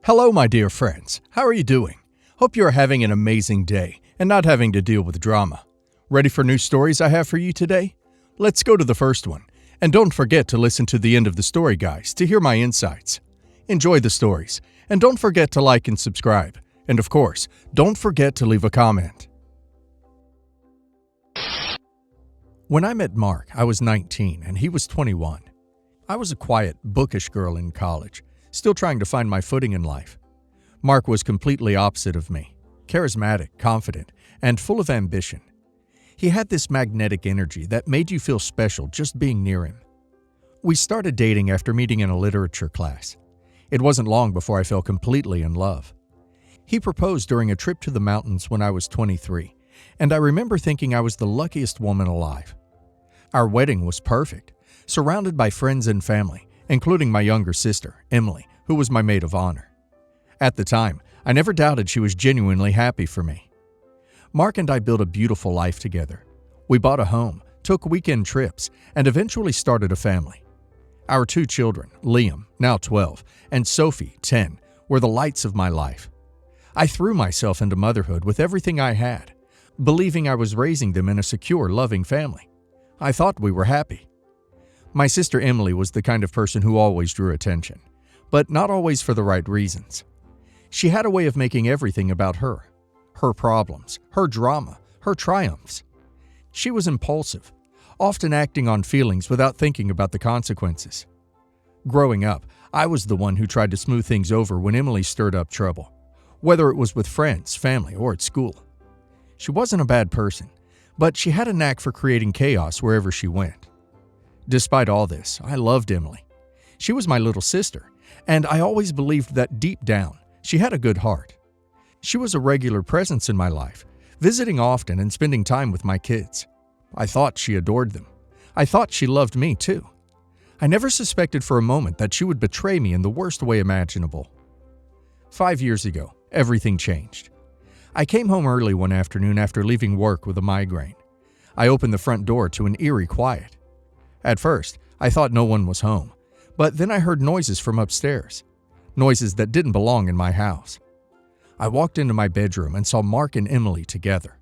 Hello, my dear friends. How are you doing? Hope you are having an amazing day and not having to deal with drama. Ready for new stories I have for you today? Let's go to the first one. And don't forget to listen to the end of the story, guys, to hear my insights. Enjoy the stories, and don't forget to like and subscribe. And of course, don't forget to leave a comment. When I met Mark, I was 19 and he was 21. I was a quiet, bookish girl in college, still trying to find my footing in life. Mark was completely opposite of me, charismatic, confident, and full of ambition. He had this magnetic energy that made you feel special just being near him. We started dating after meeting in a literature class. It wasn't long before I fell completely in love. He proposed during a trip to the mountains when I was 23, and I remember thinking I was the luckiest woman alive. Our wedding was perfect, surrounded by friends and family, including my younger sister, Emily, who was my maid of honor. At the time, I never doubted she was genuinely happy for me. Mark and I built a beautiful life together. We bought a home, took weekend trips, and eventually started a family. Our 2 children, Liam, now 12, and Sophie, 10, were the lights of my life. I threw myself into motherhood with everything I had, believing I was raising them in a secure, loving family. I thought we were happy. My sister Emily was the kind of person who always drew attention, but not always for the right reasons. She had a way of making everything about her problems, her drama, her triumphs. She was impulsive, often acting on feelings without thinking about the consequences. Growing up, I was the one who tried to smooth things over when Emily stirred up trouble, whether it was with friends, family, or at school. She wasn't a bad person, but she had a knack for creating chaos wherever she went. Despite all this, I loved Emily. She was my little sister, and I always believed that deep down, she had a good heart. She was a regular presence in my life, visiting often and spending time with my kids. I thought she adored them. I thought she loved me too. I never suspected for a moment that she would betray me in the worst way imaginable. 5 years ago, everything changed. I came home early one afternoon after leaving work with a migraine. I opened the front door to an eerie quiet. At first, I thought no one was home, but then I heard noises from upstairs, noises that didn't belong in my house. I walked into my bedroom and saw Mark and Emily together.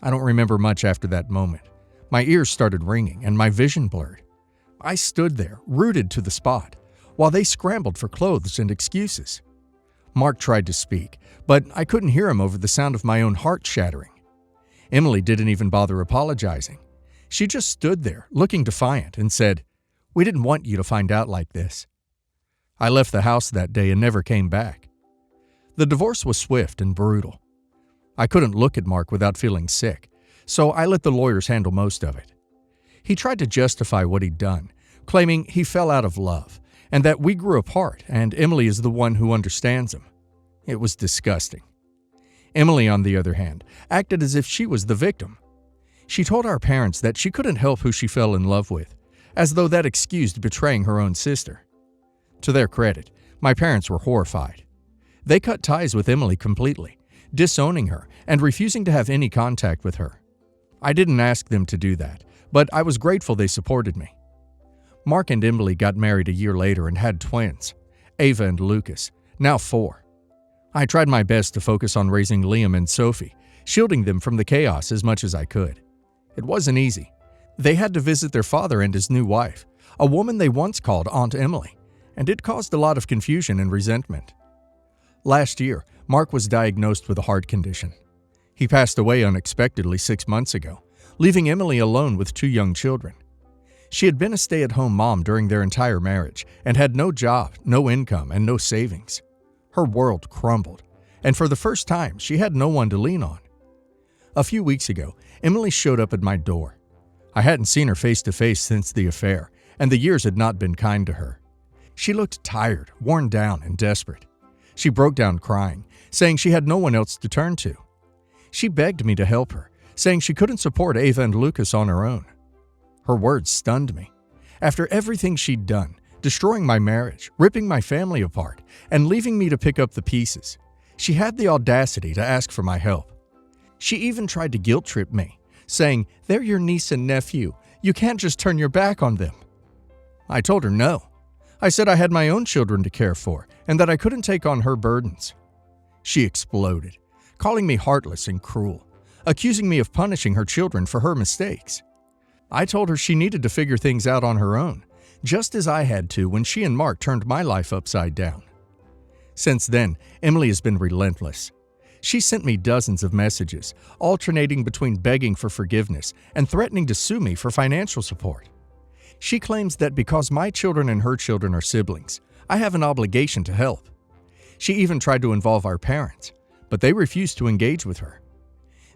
I don't remember much after that moment. My ears started ringing and my vision blurred. I stood there, rooted to the spot, while they scrambled for clothes and excuses. Mark tried to speak, but I couldn't hear him over the sound of my own heart shattering. Emily didn't even bother apologizing. She just stood there, looking defiant, and said, "We didn't want you to find out like this." I left the house that day and never came back. The divorce was swift and brutal. I couldn't look at Mark without feeling sick, so I let the lawyers handle most of it. He tried to justify what he'd done, claiming he fell out of love, and that we grew apart and Emily is the one who understands him. It was disgusting. Emily, on the other hand, acted as if she was the victim. She told our parents that she couldn't help who she fell in love with, as though that excused betraying her own sister. To their credit, my parents were horrified. They cut ties with Emily completely, disowning her and refusing to have any contact with her. I didn't ask them to do that, but I was grateful they supported me. Mark and Emily got married a year later and had twins, Ava and Lucas, now 4. I tried my best to focus on raising Liam and Sophie, shielding them from the chaos as much as I could. It wasn't easy. They had to visit their father and his new wife, a woman they once called Aunt Emily, and it caused a lot of confusion and resentment. Last year, Mark was diagnosed with a heart condition. He passed away unexpectedly 6 months ago, leaving Emily alone with 2 young children. She had been a stay-at-home mom during their entire marriage and had no job, no income, and no savings. Her world crumbled, and for the first time, she had no one to lean on. A few weeks ago, Emily showed up at my door. I hadn't seen her face to face since the affair, and the years had not been kind to her. She looked tired, worn down, and desperate. She broke down crying, saying she had no one else to turn to. She begged me to help her, saying she couldn't support Ava and Lucas on her own. Her words stunned me. After everything she'd done, destroying my marriage, ripping my family apart, and leaving me to pick up the pieces, she had the audacity to ask for my help. She even tried to guilt-trip me, saying, "They're your niece and nephew. You can't just turn your back on them." I told her no. I said I had my own children to care for, and that I couldn't take on her burdens. She exploded, calling me heartless and cruel, accusing me of punishing her children for her mistakes. I told her she needed to figure things out on her own, just as I had to when she and Mark turned my life upside down. Since then, Emily has been relentless. She sent me dozens of messages, alternating between begging for forgiveness and threatening to sue me for financial support. She claims that because my children and her children are siblings, I have an obligation to help. She even tried to involve our parents, but they refused to engage with her.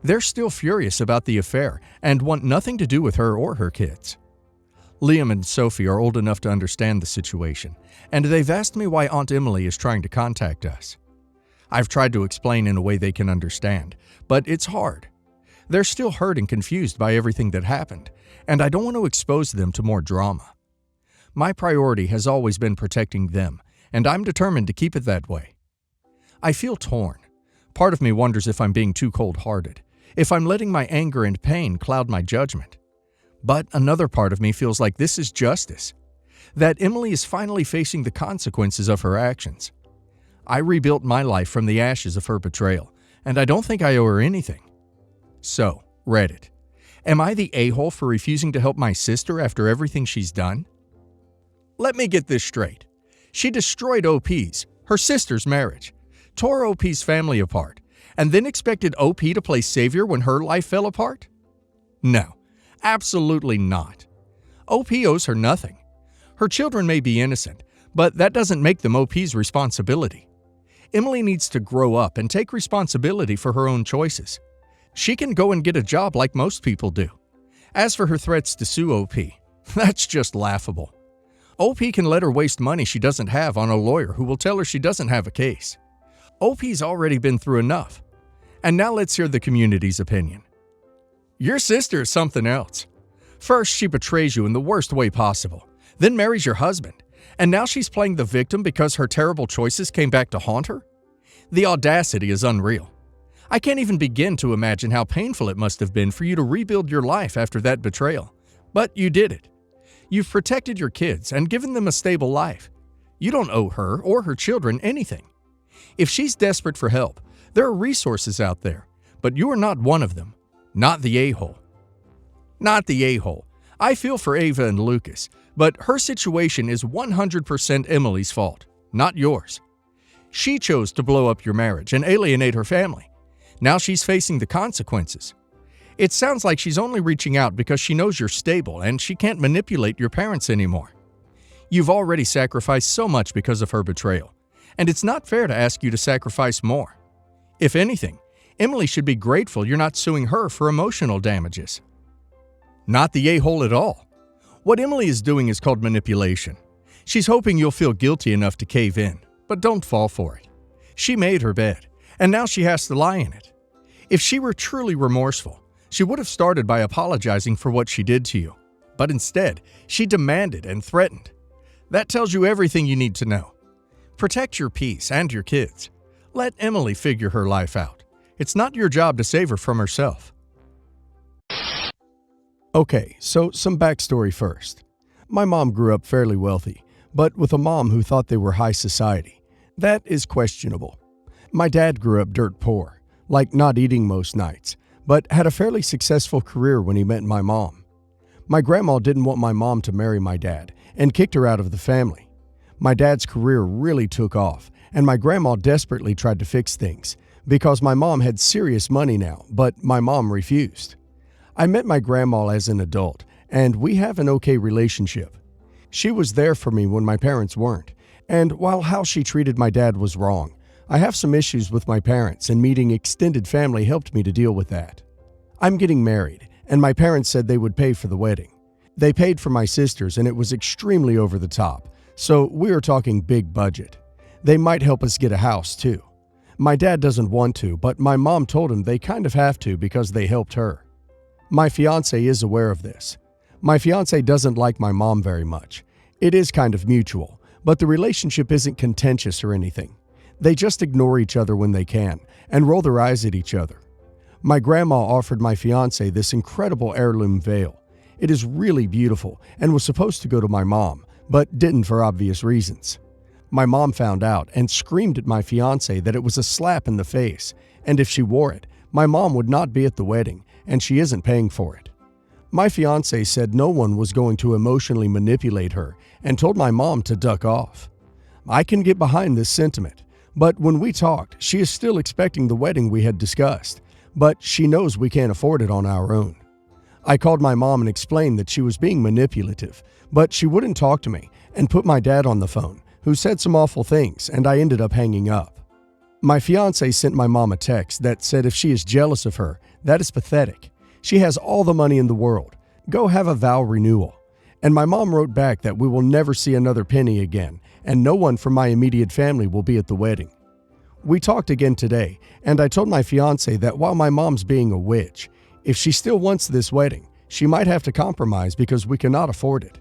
They're still furious about the affair and want nothing to do with her or her kids. Liam and Sophie are old enough to understand the situation, and they've asked me why Aunt Emily is trying to contact us. I've tried to explain in a way they can understand, but it's hard. They're still hurt and confused by everything that happened, and I don't want to expose them to more drama. My priority has always been protecting them, and I'm determined to keep it that way. I feel torn. Part of me wonders if I'm being too cold-hearted, if I'm letting my anger and pain cloud my judgment. But another part of me feels like this is justice, that Emily is finally facing the consequences of her actions. I rebuilt my life from the ashes of her betrayal, and I don't think I owe her anything. So, Reddit, am I the a-hole for refusing to help my sister after everything she's done? Let me get this straight. She destroyed OP's, her sister's marriage, tore OP's family apart, and then expected OP to play savior when her life fell apart? No, absolutely not. OP owes her nothing. Her children may be innocent, but that doesn't make them OP's responsibility. Emily needs to grow up and take responsibility for her own choices. She can go and get a job like most people do. As for her threats to sue OP, that's just laughable. OP can let her waste money she doesn't have on a lawyer who will tell her she doesn't have a case. OP's already been through enough. And now let's hear the community's opinion. Your sister is something else. First, she betrays you in the worst way possible, then marries your husband, and now she's playing the victim because her terrible choices came back to haunt her? The audacity is unreal. I can't even begin to imagine how painful it must have been for you to rebuild your life after that betrayal. But you did it. You've protected your kids and given them a stable life. You don't owe her or her children anything. If she's desperate for help, there are resources out there, but you are not one of them. Not the a-hole. Not the a-hole. I feel for Ava and Lucas, but her situation is 100% Emily's fault, not yours. She chose to blow up your marriage and alienate her family. Now she's facing the consequences. It sounds like she's only reaching out because she knows you're stable and she can't manipulate your parents anymore. You've already sacrificed so much because of her betrayal, and it's not fair to ask you to sacrifice more. If anything, Emily should be grateful you're not suing her for emotional damages. Not the a-hole at all. What Emily is doing is called manipulation. She's hoping you'll feel guilty enough to cave in, but don't fall for it. She made her bed, and now she has to lie in it. If she were truly remorseful, she would have started by apologizing for what she did to you. But instead, she demanded and threatened. That tells you everything you need to know. Protect your peace and your kids. Let Emily figure her life out. It's not your job to save her from herself. Okay, so some backstory first. My mom grew up fairly wealthy, but with a mom who thought they were high society. That is questionable. My dad grew up dirt poor, like not eating most nights, but had a fairly successful career when he met my mom. My grandma didn't want my mom to marry my dad and kicked her out of the family. My dad's career really took off, and my grandma desperately tried to fix things because my mom had serious money now, but my mom refused. I met my grandma as an adult, and we have an okay relationship. She was there for me when my parents weren't, and while how she treated my dad was wrong, I have some issues with my parents, and meeting extended family helped me to deal with that. I'm getting married, and my parents said they would pay for the wedding. They paid for my sister's, and it was extremely over the top, so we are talking big budget. They might help us get a house, too. My dad doesn't want to, but my mom told him they kind of have to because they helped her. My fiancé is aware of this. My fiancé doesn't like my mom very much. It is kind of mutual, but the relationship isn't contentious or anything. They just ignore each other when they can and roll their eyes at each other. My grandma offered my fiancé this incredible heirloom veil. It is really beautiful and was supposed to go to my mom, but didn't for obvious reasons. My mom found out and screamed at my fiancé that it was a slap in the face, and if she wore it, my mom would not be at the wedding, and she isn't paying for it. My fiancé said no one was going to emotionally manipulate her and told my mom to duck off. I can get behind this sentiment, but when we talked, she is still expecting the wedding we had discussed, but she knows we can't afford it on our own. I called my mom and explained that she was being manipulative, but she wouldn't talk to me and put my dad on the phone, who said some awful things, and I ended up hanging up. My fiancé sent my mom a text that said if she is jealous of her, that is pathetic. She has all the money in the world. Go have a vow renewal. And my mom wrote back that we will never see another penny again, and no one from my immediate family will be at the wedding. We talked again today, and I told my fiancé that while my mom's being a witch, if she still wants this wedding, she might have to compromise because we cannot afford it.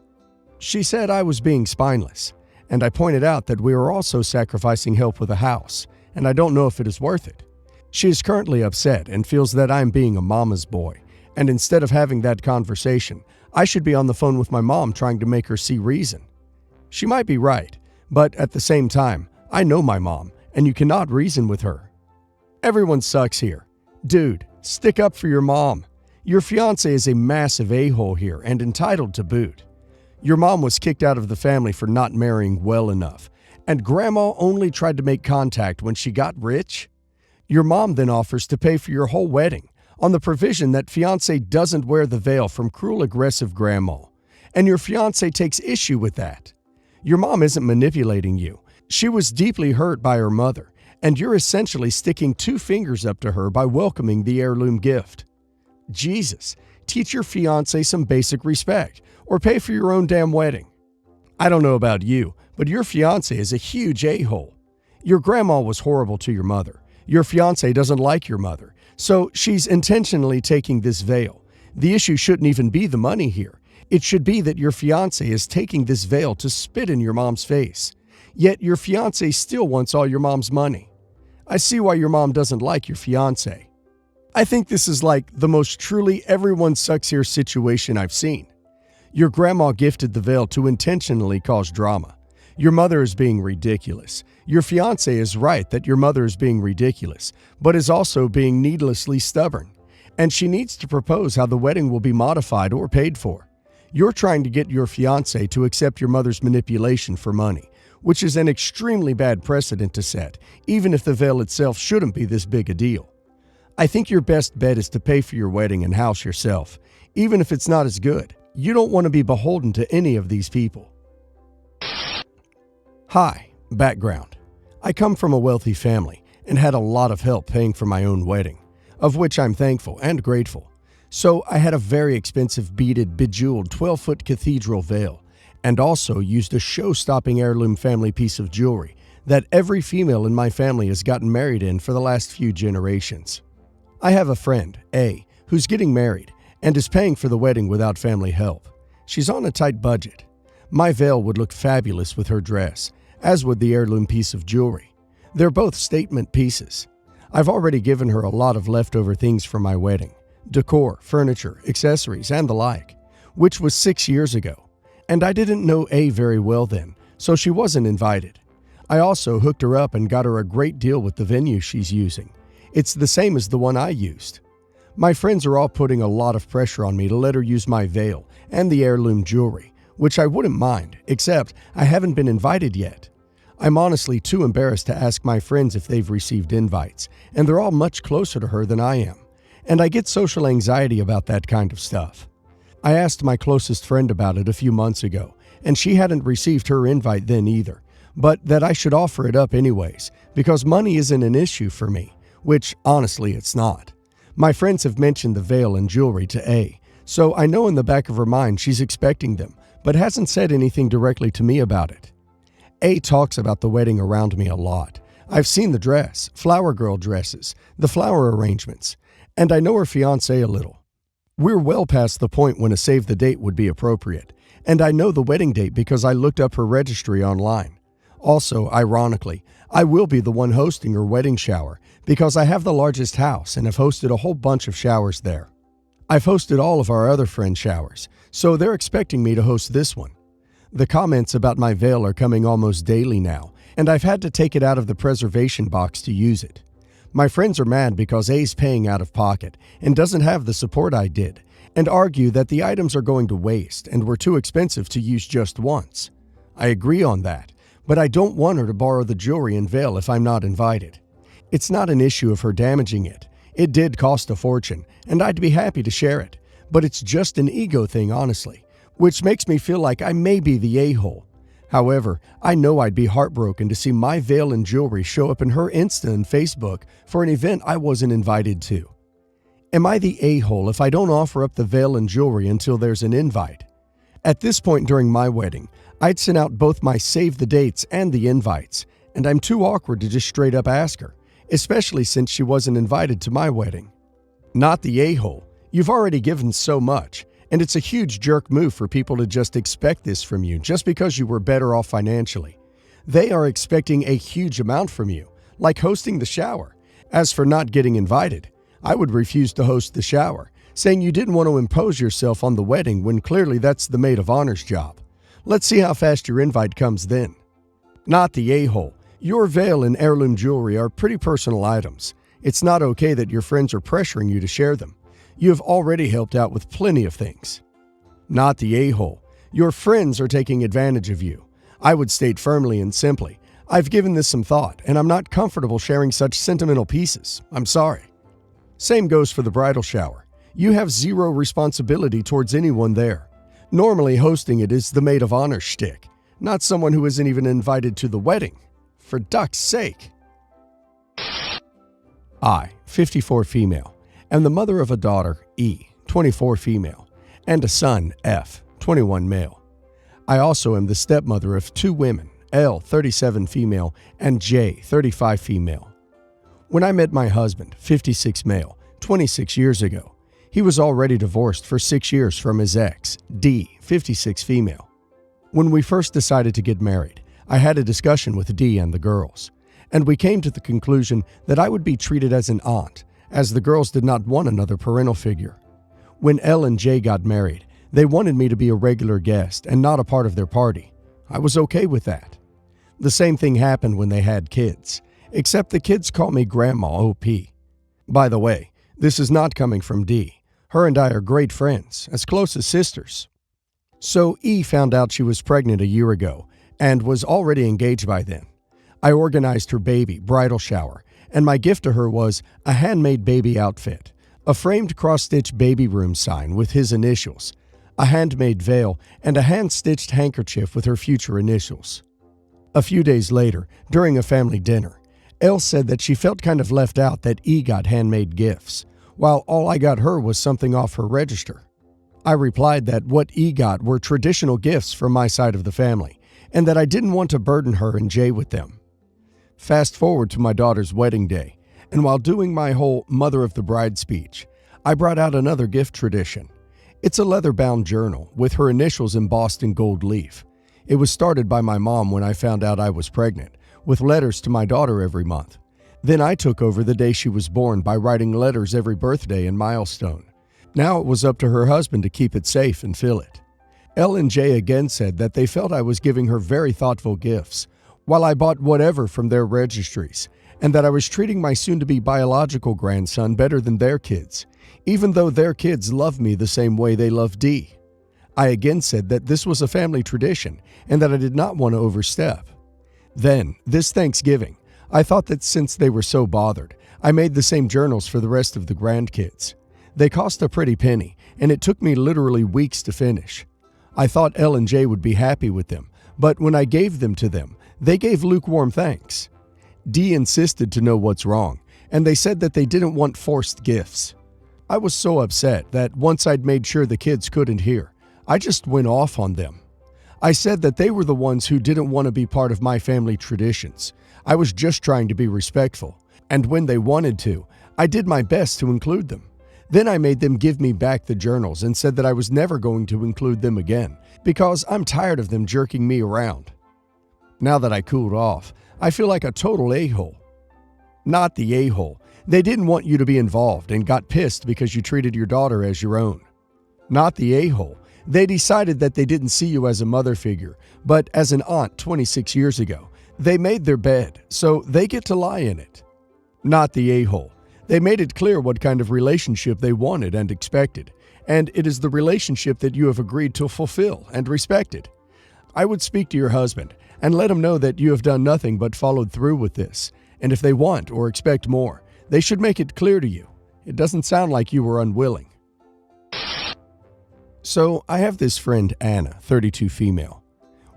She said I was being spineless, and I pointed out that we are also sacrificing help with a house, and I don't know if it is worth it. She is currently upset and feels that I am being a mama's boy, and instead of having that conversation, I should be on the phone with my mom trying to make her see reason. She might be right, but at the same time, I know my mom, and you cannot reason with her. Everyone sucks here. Dude, stick up for your mom. Your fiancé is a massive a-hole here and entitled to boot. Your mom was kicked out of the family for not marrying well enough, and grandma only tried to make contact when she got rich. Your mom then offers to pay for your whole wedding on the provision that fiancé doesn't wear the veil from cruel aggressive grandma, and your fiancé takes issue with that. Your mom isn't manipulating you. She was deeply hurt by her mother, and you're essentially sticking two fingers up to her by welcoming the heirloom gift. Jesus, teach your fiancé some basic respect, or pay for your own damn wedding. I don't know about you, but your fiancé is a huge a-hole. Your grandma was horrible to your mother. Your fiancé doesn't like your mother, so she's intentionally taking this veil. The issue shouldn't even be the money here. It should be that your fiancé is taking this veil to spit in your mom's face. Yet your fiancé still wants all your mom's money. I see why your mom doesn't like your fiancé. I think this is like the most truly everyone sucks here situation I've seen. Your grandma gifted the veil to intentionally cause drama. Your mother is being ridiculous. Your fiancé is right that your mother is being ridiculous, but is also being needlessly stubborn. And she needs to propose how the wedding will be modified or paid for. You're trying to get your fiancé to accept your mother's manipulation for money, which is an extremely bad precedent to set, even if the veil itself shouldn't be this big a deal. I think your best bet is to pay for your wedding and house yourself, even if it's not as good. You don't want to be beholden to any of these people. Hi, background. I come from a wealthy family and had a lot of help paying for my own wedding, of which I'm thankful and grateful. So I had a very expensive beaded, bejeweled 12-foot cathedral veil, and also used a show-stopping heirloom family piece of jewelry that every female in my family has gotten married in for the last few generations. I have a friend, A, who's getting married and is paying for the wedding without family help. She's on a tight budget. My veil would look fabulous with her dress, as would the heirloom piece of jewelry. They're both statement pieces. I've already given her a lot of leftover things for my wedding: decor, furniture, accessories, and the like, which was 6 years ago. And I didn't know A very well then, so she wasn't invited. I also hooked her up and got her a great deal with the venue she's using. It's the same as the one I used. My friends are all putting a lot of pressure on me to let her use my veil and the heirloom jewelry, which I wouldn't mind, except I haven't been invited yet. I'm honestly too embarrassed to ask my friends if they've received invites, and they're all much closer to her than I am, and I get social anxiety about that kind of stuff. I asked my closest friend about it a few months ago, and she hadn't received her invite then either, but that I should offer it up anyways, because money isn't an issue for me, which honestly it's not. My friends have mentioned the veil and jewelry to A, so I know in the back of her mind she's expecting them, but hasn't said anything directly to me about it. A talks about the wedding around me a lot. I've seen the dress, flower girl dresses, the flower arrangements, and I know her fiancé a little. We're well past the point when a save the date would be appropriate, and I know the wedding date because I looked up her registry online. Also, ironically, I will be the one hosting her wedding shower because I have the largest house and have hosted a whole bunch of showers there. I've hosted all of our other friends' showers, so they're expecting me to host this one. The comments about my veil are coming almost daily now, and I've had to take it out of the preservation box to use it. My friends are mad because A's paying out of pocket and doesn't have the support I did, and argue that the items are going to waste and were too expensive to use just once. I agree on that, but I don't want her to borrow the jewelry and veil if I'm not invited. It's not an issue of her damaging it. It did cost a fortune, and I'd be happy to share it, but it's just an ego thing, honestly, which makes me feel like I may be the a-hole. However, I know I'd be heartbroken to see my veil and jewelry show up in her Insta and Facebook for an event I wasn't invited to. Am I the a-hole if I don't offer up the veil and jewelry until there's an invite? At this point during my wedding, I'd sent out both my save the dates and the invites, and I'm too awkward to just straight up ask her, especially since she wasn't invited to my wedding. Not the a-hole. You've already given so much, and it's a huge jerk move for people to just expect this from you just because you were better off financially. They are expecting a huge amount from you, like hosting the shower. As for not getting invited, I would refuse to host the shower, saying you didn't want to impose yourself on the wedding when clearly that's the maid of honor's job. Let's see how fast your invite comes then. Not the a-hole. Your veil and heirloom jewelry are pretty personal items. It's not okay that your friends are pressuring you to share them. You have already helped out with plenty of things. Not the a-hole. Your friends are taking advantage of you. I would state firmly and simply, I've given this some thought, and I'm not comfortable sharing such sentimental pieces. I'm sorry. Same goes for the bridal shower. You have zero responsibility towards anyone there. Normally hosting it is the maid of honor shtick, not someone who isn't even invited to the wedding. For duck's sake. I, 54 female, am the mother of a daughter, E, 24 female, and a son, F, 21 male. I also am the stepmother of 2 women, L, 37 female, and J, 35 female. When I met my husband, 56 male, 26 years ago, he was already divorced for 6 years from his ex, D, 56 female. When we first decided to get married, I had a discussion with D and the girls, and we came to the conclusion that I would be treated as an aunt, as the girls did not want another parental figure. When L and J got married, they wanted me to be a regular guest and not a part of their party. I was okay with that. The same thing happened when they had kids, except the kids call me Grandma OP. By the way, this is not coming from D. Her and I are great friends, as close as sisters. So E found out she was pregnant a year ago and was already engaged by then. I organized her baby bridal shower, and my gift to her was a handmade baby outfit, a framed cross-stitch baby room sign with his initials, a handmade veil, and a hand-stitched handkerchief with her future initials. A few days later, during a family dinner, Elle said that she felt kind of left out that E got handmade gifts, while all I got her was something off her register. I replied that what E got were traditional gifts from my side of the family, and that I didn't want to burden her and Jay with them. Fast forward to my daughter's wedding day, and while doing my whole Mother of the Bride speech, I brought out another gift tradition. It's a leather-bound journal with her initials embossed in gold leaf. It was started by my mom when I found out I was pregnant, with letters to my daughter every month. Then I took over the day she was born by writing letters every birthday and milestone. Now it was up to her husband to keep it safe and fill it. Elle and Jay again said that they felt I was giving her very thoughtful gifts, while I bought whatever from their registries, and that I was treating my soon-to-be biological grandson better than their kids, even though their kids love me the same way they love Dee. I again said that this was a family tradition and that I did not want to overstep. Then, this Thanksgiving, I thought that since they were so bothered, I made the same journals for the rest of the grandkids. They cost a pretty penny, and it took me literally weeks to finish. I thought Elle and Jay would be happy with them, but when I gave them to them, they gave lukewarm thanks. Dee insisted to know what's wrong, and they said that they didn't want forced gifts. I was so upset that once I'd made sure the kids couldn't hear, I just went off on them. I said that they were the ones who didn't want to be part of my family traditions. I was just trying to be respectful, and when they wanted to, I did my best to include them. Then I made them give me back the journals and said that I was never going to include them again because I'm tired of them jerking me around. Now that I cooled off, I feel like a total a-hole. Not the a-hole. They didn't want you to be involved and got pissed because you treated your daughter as your own. Not the a-hole. They decided that they didn't see you as a mother figure, but as an aunt 26 years ago. They made their bed, so they get to lie in it. Not the a-hole. They made it clear what kind of relationship they wanted and expected, and it is the relationship that you have agreed to fulfill and respected. I would speak to your husband and let him know that you have done nothing but followed through with this, and if they want or expect more, they should make it clear to you. It doesn't sound like you were unwilling. So, I have this friend, Anna, 32 female.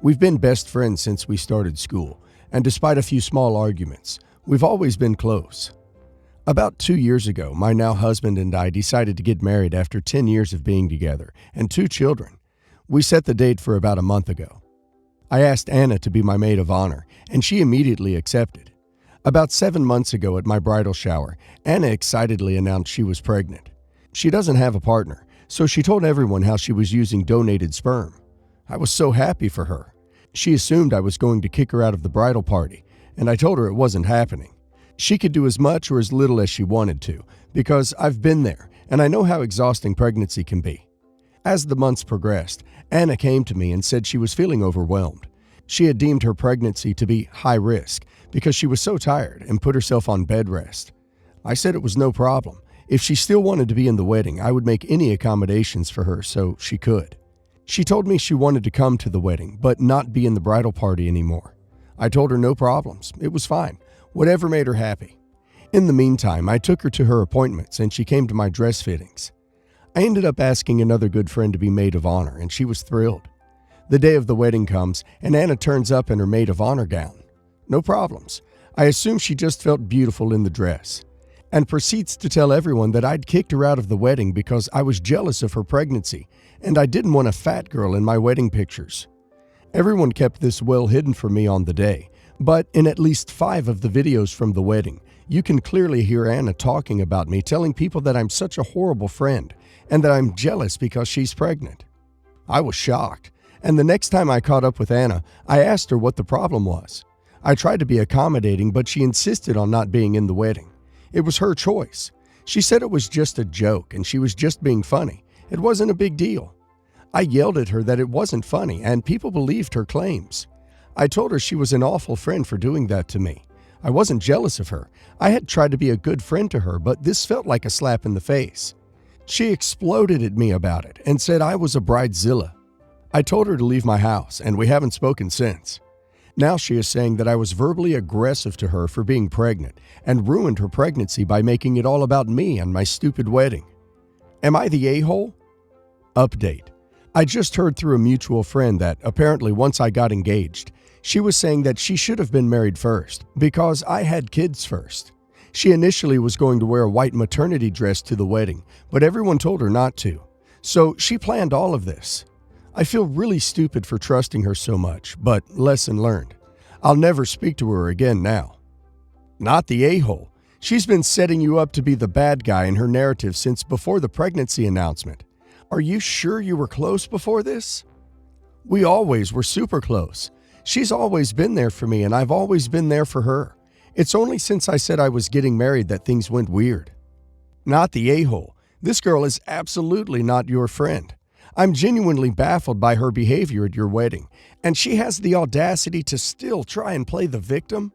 We've been best friends since we started school, and despite a few small arguments, we've always been close. About 2 years ago, my now husband and I decided to get married after 10 years of being together and 2 children. We set the date for about a month ago. I asked Anna to be my maid of honor, and she immediately accepted. About 7 months ago at my bridal shower, Anna excitedly announced she was pregnant. She doesn't have a partner, so she told everyone how she was using donated sperm. I was so happy for her. She assumed I was going to kick her out of the bridal party, and I told her it wasn't happening. She could do as much or as little as she wanted to, because I've been there, and I know how exhausting pregnancy can be. As the months progressed, Anna came to me and said she was feeling overwhelmed. She had deemed her pregnancy to be high risk because she was so tired and put herself on bed rest. I said it was no problem. If she still wanted to be in the wedding, I would make any accommodations for her so she could. She told me she wanted to come to the wedding, but not be in the bridal party anymore. I told her no problems. It was fine. Whatever made her happy. In the meantime, I took her to her appointments and she came to my dress fittings. I ended up asking another good friend to be maid of honor, and she was thrilled. The day of the wedding comes, and Anna turns up in her maid of honor gown. No problems. I assume she just felt beautiful in the dress, and proceeds to tell everyone that I'd kicked her out of the wedding because I was jealous of her pregnancy, and I didn't want a fat girl in my wedding pictures. Everyone kept this well hidden from me on the day, but in at least 5 of the videos from the wedding, you can clearly hear Anna talking about me, telling people that I'm such a horrible friend and that I'm jealous because she's pregnant. I was shocked, and the next time I caught up with Anna, I asked her what the problem was. I tried to be accommodating, but she insisted on not being in the wedding. It was her choice. She said it was just a joke and she was just being funny. It wasn't a big deal. I yelled at her that it wasn't funny, and people believed her claims. I told her she was an awful friend for doing that to me. I wasn't jealous of her. I had tried to be a good friend to her, but this felt like a slap in the face. She exploded at me about it and said I was a bridezilla. I told her to leave my house, and we haven't spoken since. Now she is saying that I was verbally aggressive to her for being pregnant and ruined her pregnancy by making it all about me and my stupid wedding. Am I the a-hole? Update. I just heard through a mutual friend that apparently once I got engaged, she was saying that she should have been married first because I had kids first. She initially was going to wear a white maternity dress to the wedding, but everyone told her not to. So she planned all of this. I feel really stupid for trusting her so much, but lesson learned. I'll never speak to her again now. Not the a-hole. She's been setting you up to be the bad guy in her narrative since before the pregnancy announcement. Are you sure you were close before this? We always were super close. She's always been there for me, and I've always been there for her. It's only since I said I was getting married that things went weird. Not the a-hole. This girl is absolutely not your friend. I'm genuinely baffled by her behavior at your wedding, and she has the audacity to still try and play the victim.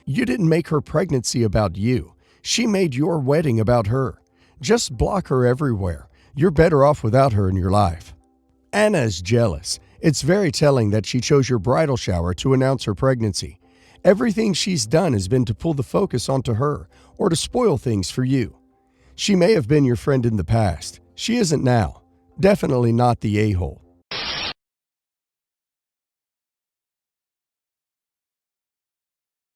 You didn't make her pregnancy about you. She made your wedding about her. Just block her everywhere. You're better off without her in your life. Anna is jealous. It's very telling that she chose your bridal shower to announce her pregnancy. Everything she's done has been to pull the focus onto her or to spoil things for you. She may have been your friend in the past. She isn't now. Definitely not the a-hole.